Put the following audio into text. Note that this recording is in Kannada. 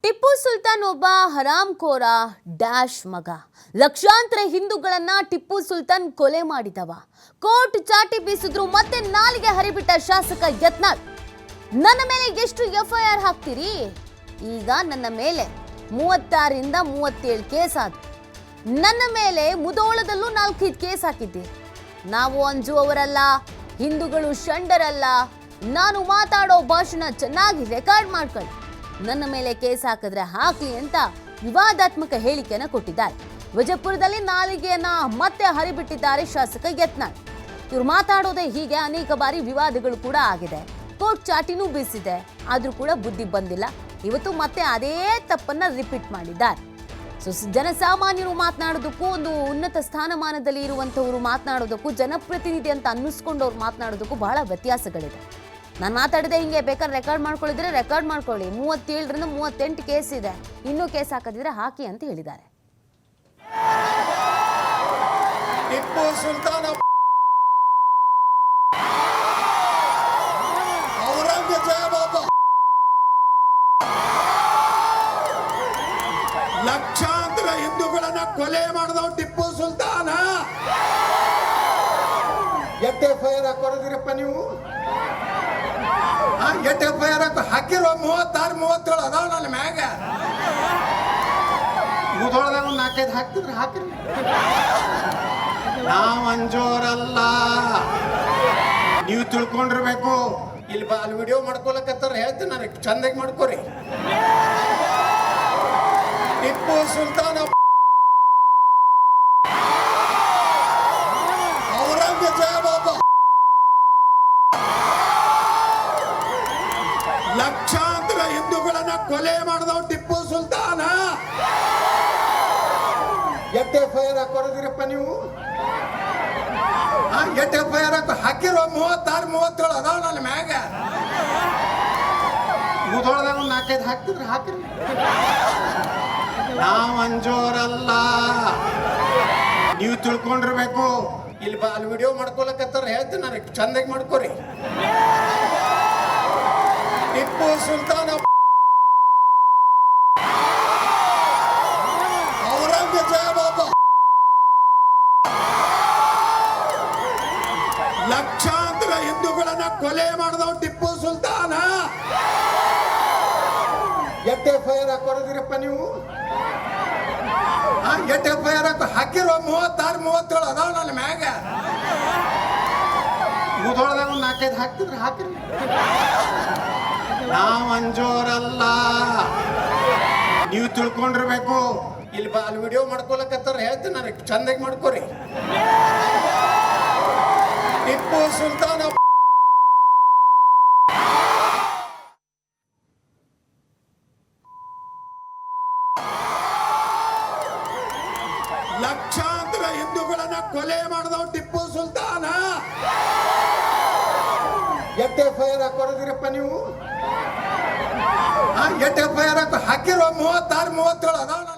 ಟಿಪ್ಪು ಸುಲ್ತಾನ್ ಒಬ್ಬ ಹರಾಮ್ಖೋರ ಡ್ಯಾಶ್ ಮಗ. ಲಕ್ಷಾಂತರ ಹಿಂದೂಗಳನ್ನ ಟಿಪ್ಪು ಸುಲ್ತಾನ್ ಕೊಲೆ ಮಾಡಿದವ. ಕೋರ್ಟ್ ಚಾಟಿ ಬೀಸಿದ್ರು ಮತ್ತೆ ನಾಲಿಗೆ ಹರಿಬಿಟ್ಟ ಶಾಸಕ ಯತ್ನಾಳ್. ನನ್ನ ಮೇಲೆ ಎಷ್ಟು ಎಫ್ಐಆರ್ ಹಾಕ್ತೀರಿ? ಈಗ ನನ್ನ ಮೇಲೆ 36ರಿಂದ 37 ಕೇಸ್ ಆದ್ರು. ನನ್ನ ಮೇಲೆ ಮುಧೋಳದಲ್ಲೂ 4 ಕೇಸ್ ಹಾಕಿದ್ದೀರಿ. ನಾವು ಅಂಜುವವರಲ್ಲ, ಹಿಂದೂಗಳು ಷಂಡರಲ್ಲ. ನಾನು ಮಾತಾಡೋ ಭಾಷಣ ಚೆನ್ನಾಗಿ ರೆಕಾರ್ಡ್ ಮಾಡ್ಕೊಳ್ಳಿ. ನನ್ನ ಮೇಲೆ ಕೇಸ್ ಹಾಕಿದ್ರೆ ಹಾಕಿ ಅಂತ ವಿವಾದಾತ್ಮಕ ಹೇಳಿಕೆಯನ್ನ ಕೊಟ್ಟಿದ್ದಾರೆ. ವಿಜಯಪುರದಲ್ಲಿ ನಾಲಿಗೆಯನ್ನ ಮತ್ತೆ ಹರಿಬಿಟ್ಟಿದ್ದಾರೆ ಶಾಸಕ ಯತ್ನಾಳ್. ಇವ್ರು ಮಾತಾಡೋದೇ ಹೀಗೆ ಅನೇಕ ಬಾರಿ ವಿವಾದಗಳು ಕೂಡ ಆಗಿದೆ. ಕೋರ್ಟ್ ಚಾಟಿನೂ ಬೀಸಿದೆ, ಆದ್ರೂ ಕೂಡ ಬುದ್ಧಿ ಬಂದಿಲ್ಲ. ಇವತ್ತು ಮತ್ತೆ ಅದೇ ತಪ್ಪನ್ನ ರಿಪೀಟ್ ಮಾಡಿದ್ದಾರೆ. ಸೊ ಜನಸಾಮಾನ್ಯರು ಮಾತನಾಡೋದಕ್ಕೂ, ಒಂದು ಉನ್ನತ ಸ್ಥಾನಮಾನದಲ್ಲಿ ಇರುವಂತವರು ಮಾತನಾಡೋದಕ್ಕೂ, ಜನಪ್ರತಿನಿಧಿ ಅಂತ ಅನ್ನಿಸ್ಕೊಂಡವ್ರು ಮಾತನಾಡೋದಕ್ಕೂ ಬಹಳ ವ್ಯತ್ಯಾಸಗಳಿದೆ. ನಾನು ಮಾತಾಡಿದೆ ಹಿಂಗೆ, ಬೇಕಾದ್ರೆ ರೆಕಾರ್ಡ್ ಮಾಡ್ಕೊಳ್ಳಿದ್ರೆ ರೆಕಾರ್ಡ್ ಮಾಡ್ಕೊಳ್ಳಿ. 37ರಿಂದ 38 ಕೇಸ್ ಇದೆ, ಇನ್ನೂ ಕೇಸ್ ಹಾಕದಿದ್ರೆ ಹಾಕಿ ಅಂತ ಹೇಳಿದ್ದಾರೆ. ಟಿಪ್ಪು ಸುಲ್ತಾನ್ ಔರಂಗಜೇಬ ಲಕ್ಷಾಂತರ ಹಿಂದೂಗಳನ್ನ ಕೊಲೆ ಮಾಡಿದವ್ ಟಿಪ್ಪು ಸುಲ್ತಾನ. ಎಷ್ಟು ಎಫ್ಐಆರ್ ಹಾಕೋದಿರಪ್ಪ ನೀವು? ಎಷ್ಟು ಎಫ್ಐಆರ್ ಹಾಕಿರೋ 36, 37 ಅದಾವ ನನ್ನ ಮ್ಯಾಗ. ಮುಧೋಳದಾಗ ಒಂದು 4-5 ಹಾಕ್ತಿದ್ರೆ ಹಾಕ್ರಿ. ನಾವ್ ಅಂಜೋರಲ್ಲ, ನೀವು ತಿಳ್ಕೊಂಡಿರ್ಬೇಕು. ಇಲ್ಲಿ ಅಲ್ಲಿ ವಿಡಿಯೋ ಮಾಡ್ಕೊಳಕತ್ತಾರ, ಹೇಳ್ತೀನಿ ನನಗೆ ಚಂದಾಗಿ ಮಾಡ್ಕೋರಿ. ಟಿಪ್ಪು ಸುಲ್ತಾನ್ ಔರಂಗಜೇಬ ಲಕ್ಷಾಂತರ ಹಿಂದೂಗಳನ್ನ ಕೊಲೆ ಮಾಡಿದವ್ ಟಿಪ್ಪು ಸುಲ್ತಾನ. ಎಷ್ಟು ಎಫ್ಐಆರ್ ಹಾಕೋದಿರಪ್ಪ ನೀವು? ಎಷ್ಟು ಎಫ್ಐಆರ್ ಹಾಕಿರೋ 36, 37 ಅದಾವ ನನ್ನ ಮ್ಯಾಗ. ಮುಧೋಳದಾಗ ಒಂದು 4-5 ಹಾಕ್ತಿದ್ರೆ ಹಾಕ್ರಿ. ನಾವ್ ಅಂಜೋರಲ್ಲ, ನೀವು ತಿಳ್ಕೊಂಡಿರ್ಬೇಕು. ಇಲ್ಲಿ ಅಲ್ಲಿ ವಿಡಿಯೋ ಮಾಡ್ಕೊಳಕತ್ತಾರ, ಹೇಳ್ತೀನಿ ನನಗೆ ಚಂದಾಗಿ ಮಾಡ್ಕೋರಿ. ಟಿಪ್ಪು ಸುಲ್ತಾನ್ ಔರಂಗಜೇಬ ಲಕ್ಷಾಂತರ ಹಿಂದೂಗಳನ್ನ ಕೊಲೆ ಮಾಡಿದವ್ ಟಿಪ್ಪು ಸುಲ್ತಾನ. ಎಷ್ಟು ಎಫ್ಐಆರ್ ಹಾಕೋದಿರಪ್ಪ ನೀವು? ಎಷ್ಟು ಎಫ್ಐಆರ್ ಹಾಕಿರೋ 36, 37 ಅದಾವ ನನ್ನ ಮ್ಯಾಗ. ಮುಧೋಳದಾಗ ಒಂದು 4-5 ಹಾಕ್ತಿದ್ರೆ ಹಾಕ್ರಿ. ನಾವ್ ಅಂಜೋರಲ್ಲ, ನೀವು ತಿಳ್ಕೊಂಡಿರ್ಬೇಕು. ಇಲ್ಲಿ ಅಲ್ಲಿ ವಿಡಿಯೋ ಮಾಡ್ಕೊಳಕತ್ತಾರ, ಹೇಳ್ತೀನಿ ನನಗೆ ಚಂದಾಗಿ ಮಾಡ್ಕೋರಿ. ಟಿಪ್ಪು ಸುಲ್ತಾನ್ ಲಕ್ಷಾಂತರ ಹಿಂದೂಗಳನ್ನ ಕೊಲೆ ಮಾಡಿದವ್ ಟಿಪ್ಪು ಸುಲ್ತಾನ. ಎಷ್ಟು ಎಫ್ಐಆರ್ ಹಾಕೋದಿರಪ್ಪ ನೀವು? ಎಷ್ಟು ಎಫ್ಐಆರ್ ಹಾಕಿರೋ 36, 37 ಅದಾವ.